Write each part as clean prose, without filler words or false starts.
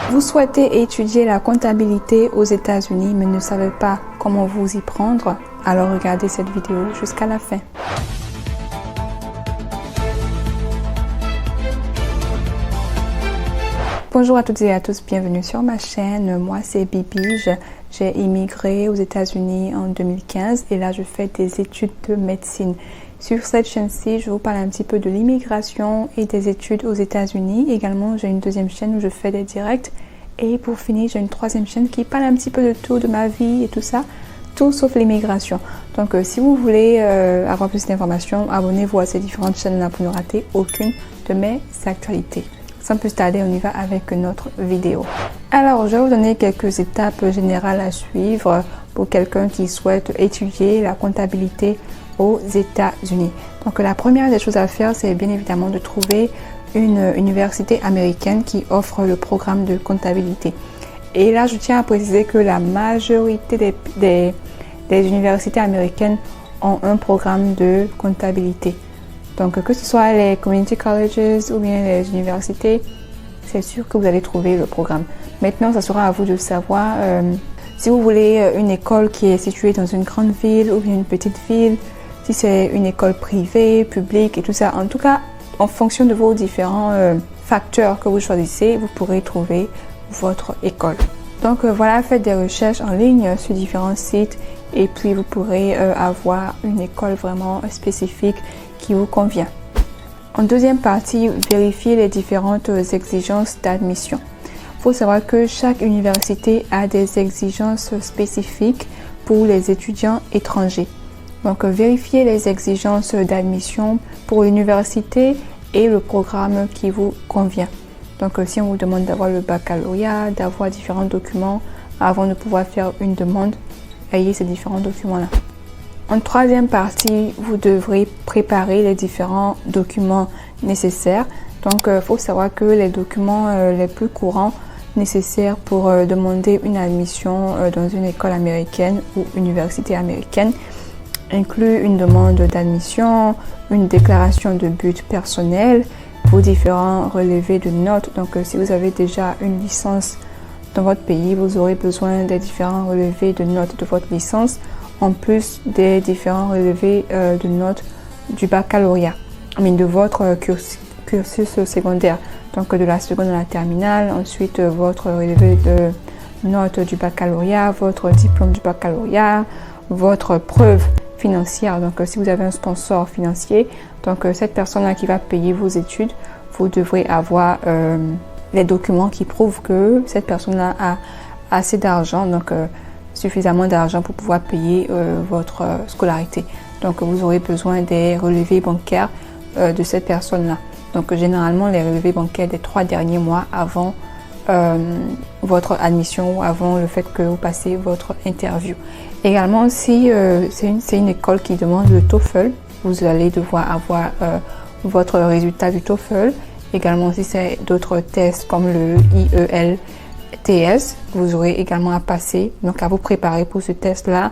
Vous souhaitez étudier la comptabilité aux États-Unis mais ne savez pas comment vous y prendre? Alors regardez cette vidéo jusqu'à la fin. Bonjour à toutes et à tous, bienvenue sur ma chaîne. Moi c'est Bibi, j'ai immigré aux États-Unis en 2015 et là je fais des études de médecine. Sur cette chaîne-ci, je vous parle un petit peu de l'immigration et des études aux États-Unis. Également, j'ai une deuxième chaîne où je fais des directs. Et pour finir, j'ai une troisième chaîne qui parle un petit peu de tout, de ma vie et tout ça. Tout sauf l'immigration. Donc, si vous voulez avoir plus d'informations, abonnez-vous à ces différentes chaînes-là pour ne rater aucune de mes actualités. Sans plus tarder, on y va avec notre vidéo. Alors, je vais vous donner quelques étapes générales à suivre pour quelqu'un qui souhaite étudier la comptabilité aux États-Unis. Donc la première des choses à faire, c'est bien évidemment de trouver une université américaine qui offre le programme de comptabilité. Et là, je tiens à préciser que la majorité des universités américaines ont un programme de comptabilité. Donc que ce soit les community colleges ou bien les universités, c'est sûr que vous allez trouver le programme. Maintenant, ça sera à vous de savoir si vous voulez une école qui est située dans une grande ville ou bien une petite ville, si c'est une école privée, publique et tout ça. En tout cas, en fonction de vos différents facteurs que vous choisissez, vous pourrez trouver votre école. Donc voilà, faites des recherches en ligne sur différents sites et puis vous pourrez avoir une école vraiment spécifique qui vous convient. En deuxième partie, vérifiez les différentes exigences d'admission. Il faut savoir que chaque université a des exigences spécifiques pour les étudiants étrangers. Donc, vérifiez les exigences d'admission pour l'université et le programme qui vous convient. Donc, si on vous demande d'avoir le baccalauréat, d'avoir différents documents avant de pouvoir faire une demande, ayez ces différents documents-là. En troisième partie, vous devrez préparer les différents documents nécessaires. Donc, il faut savoir que les documents les plus courants nécessaires pour demander une admission dans une école américaine ou université américaine inclut une demande d'admission, une déclaration de but personnel, vos différents relevés de notes. Donc, si vous avez déjà une licence dans votre pays, vous aurez besoin des différents relevés de notes de votre licence, en plus des différents relevés de notes du baccalauréat, de votre cursus secondaire. Donc, de la seconde à la terminale, ensuite votre relevé de notes du baccalauréat, votre diplôme du baccalauréat, votre preuve financière. Donc si vous avez un sponsor financier, donc cette personne-là qui va payer vos études, vous devrez avoir les documents qui prouvent que cette personne-là a assez d'argent, donc suffisamment d'argent pour pouvoir payer votre scolarité. Donc vous aurez besoin des relevés bancaires de cette personne-là. Donc généralement les relevés bancaires des 3 derniers mois avant votre admission ou avant le fait que vous passez votre interview. Également, si c'est une école qui demande le TOEFL, vous allez devoir avoir votre résultat du TOEFL. Également, si c'est d'autres tests comme le IELTS, vous aurez également à passer, donc à vous préparer pour ce test-là,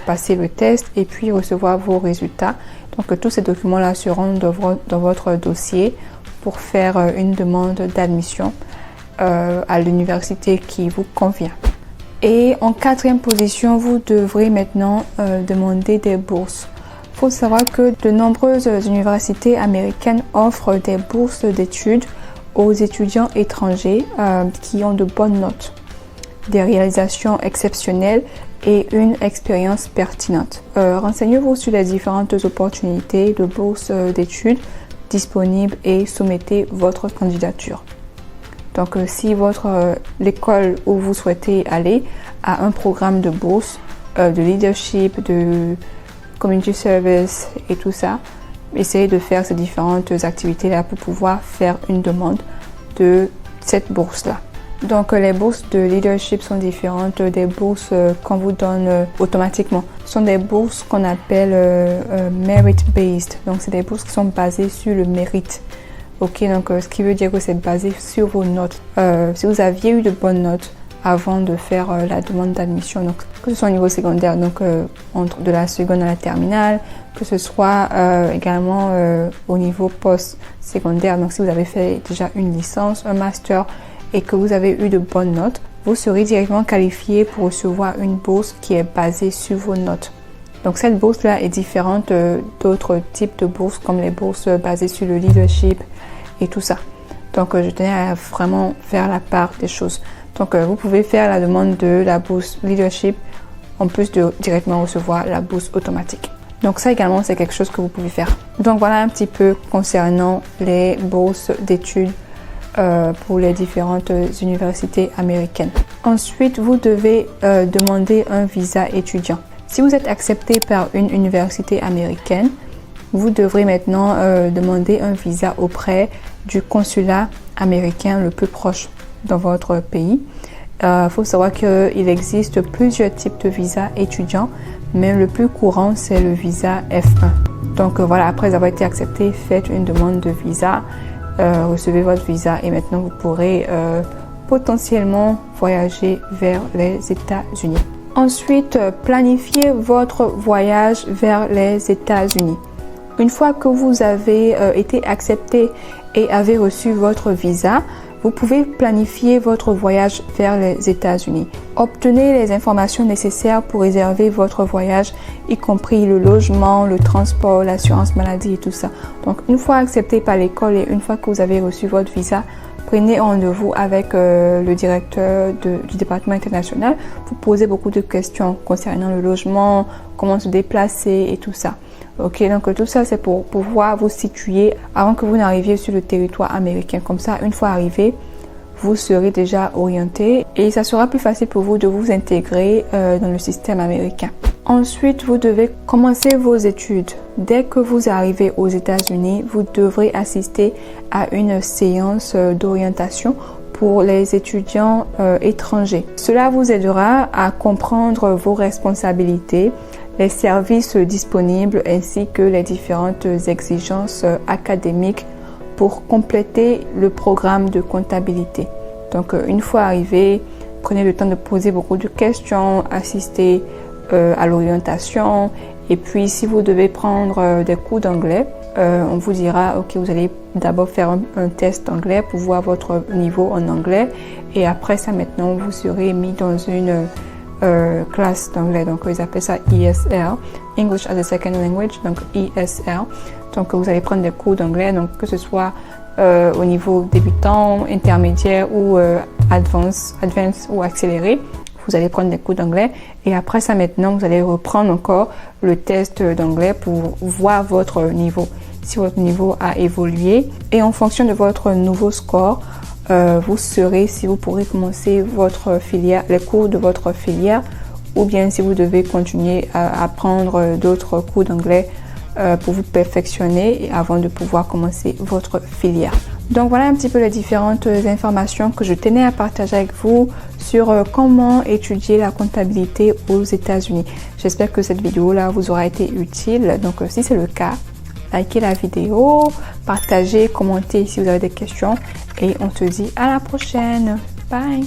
passer le test et puis recevoir vos résultats. Donc tous ces documents-là seront dans votre dossier pour faire une demande d'admission à l'université qui vous convient. Et en quatrième position, vous devrez maintenant demander des bourses. Il faut savoir que de nombreuses universités américaines offrent des bourses d'études aux étudiants étrangers qui ont de bonnes notes, des réalisations exceptionnelles et une expérience pertinente. Renseignez-vous sur les différentes opportunités de bourses d'études disponibles et soumettez votre candidature. Donc, si l'école où vous souhaitez aller a un programme de bourse, de leadership, de community service et tout ça, essayez de faire ces différentes activités-là pour pouvoir faire une demande de cette bourse-là. Donc, les bourses de leadership sont différentes des bourses qu'on vous donne automatiquement. Ce sont des bourses qu'on appelle merit-based. Donc, c'est des bourses qui sont basées sur le mérite. Ok, donc ce qui veut dire que c'est basé sur vos notes. Si vous aviez eu de bonnes notes avant de faire la demande d'admission, donc que ce soit au niveau secondaire, donc de la seconde à la terminale, que ce soit également au niveau post-secondaire, donc si vous avez fait déjà une licence, un master et que vous avez eu de bonnes notes, vous serez directement qualifié pour recevoir une bourse qui est basée sur vos notes. Donc cette bourse-là est différente d'autres types de bourses comme les bourses basées sur le leadership et tout ça. Donc je tenais à vraiment faire la part des choses. Donc vous pouvez faire la demande de la bourse leadership en plus de directement recevoir la bourse automatique. Donc ça également c'est quelque chose que vous pouvez faire. Donc voilà un petit peu concernant les bourses d'études pour les différentes universités américaines. Ensuite, vous devez demander un visa étudiant. Si vous êtes accepté par une université américaine, vous devrez maintenant demander un visa auprès du consulat américain le plus proche dans votre pays. Faut savoir qu'il existe plusieurs types de visas étudiants, mais le plus courant c'est le visa F1. Donc voilà, après avoir été accepté, faites une demande de visa, recevez votre visa et maintenant vous pourrez potentiellement voyager vers les États-Unis. Ensuite, planifiez votre voyage vers les États-Unis. Une fois que vous avez été accepté et avez reçu votre visa, vous pouvez planifier votre voyage vers les États-Unis. Obtenez les informations nécessaires pour réserver votre voyage, y compris le logement, le transport, l'assurance maladie et tout ça. Donc, une fois accepté par l'école et une fois que vous avez reçu votre visa, prenez rendez-vous avec le directeur du département international. Vous posez beaucoup de questions concernant le logement, comment se déplacer et tout ça. Ok, donc tout ça c'est pour pouvoir vous situer avant que vous n'arriviez sur le territoire américain. Comme ça, une fois arrivé, vous serez déjà orienté et ça sera plus facile pour vous de vous intégrer dans le système américain. Ensuite, vous devez commencer vos études. Dès que vous arrivez aux États-Unis, vous devrez assister à une séance d'orientation pour les étudiants étrangers. Cela vous aidera à comprendre vos responsabilités, les services disponibles ainsi que les différentes exigences académiques pour compléter le programme de comptabilité. Donc, une fois arrivé, prenez le temps de poser beaucoup de questions, assister à l'orientation et puis si vous devez prendre des cours d'anglais, on vous dira ok, vous allez d'abord faire un test d'anglais pour voir votre niveau en anglais et après ça maintenant vous serez mis dans une classe d'anglais, donc ils appellent ça ESL, English as a Second Language, donc ESL. Donc vous allez prendre des cours d'anglais, donc que ce soit au niveau débutant, intermédiaire ou advanced ou accéléré. Vous allez prendre des cours d'anglais et après ça maintenant vous allez reprendre encore le test d'anglais pour voir votre niveau, si votre niveau a évolué et en fonction de votre nouveau score, vous saurez si vous pourrez commencer votre filière, les cours de votre filière ou bien si vous devez continuer à prendre d'autres cours d'anglais pour vous perfectionner avant de pouvoir commencer votre filière. Donc voilà un petit peu les différentes informations que je tenais à partager avec vous sur comment étudier la comptabilité aux États-Unis. J'espère que cette vidéo là vous aura été utile. Donc si c'est le cas, likez la vidéo, partagez, commentez si vous avez des questions et on se dit à la prochaine. Bye!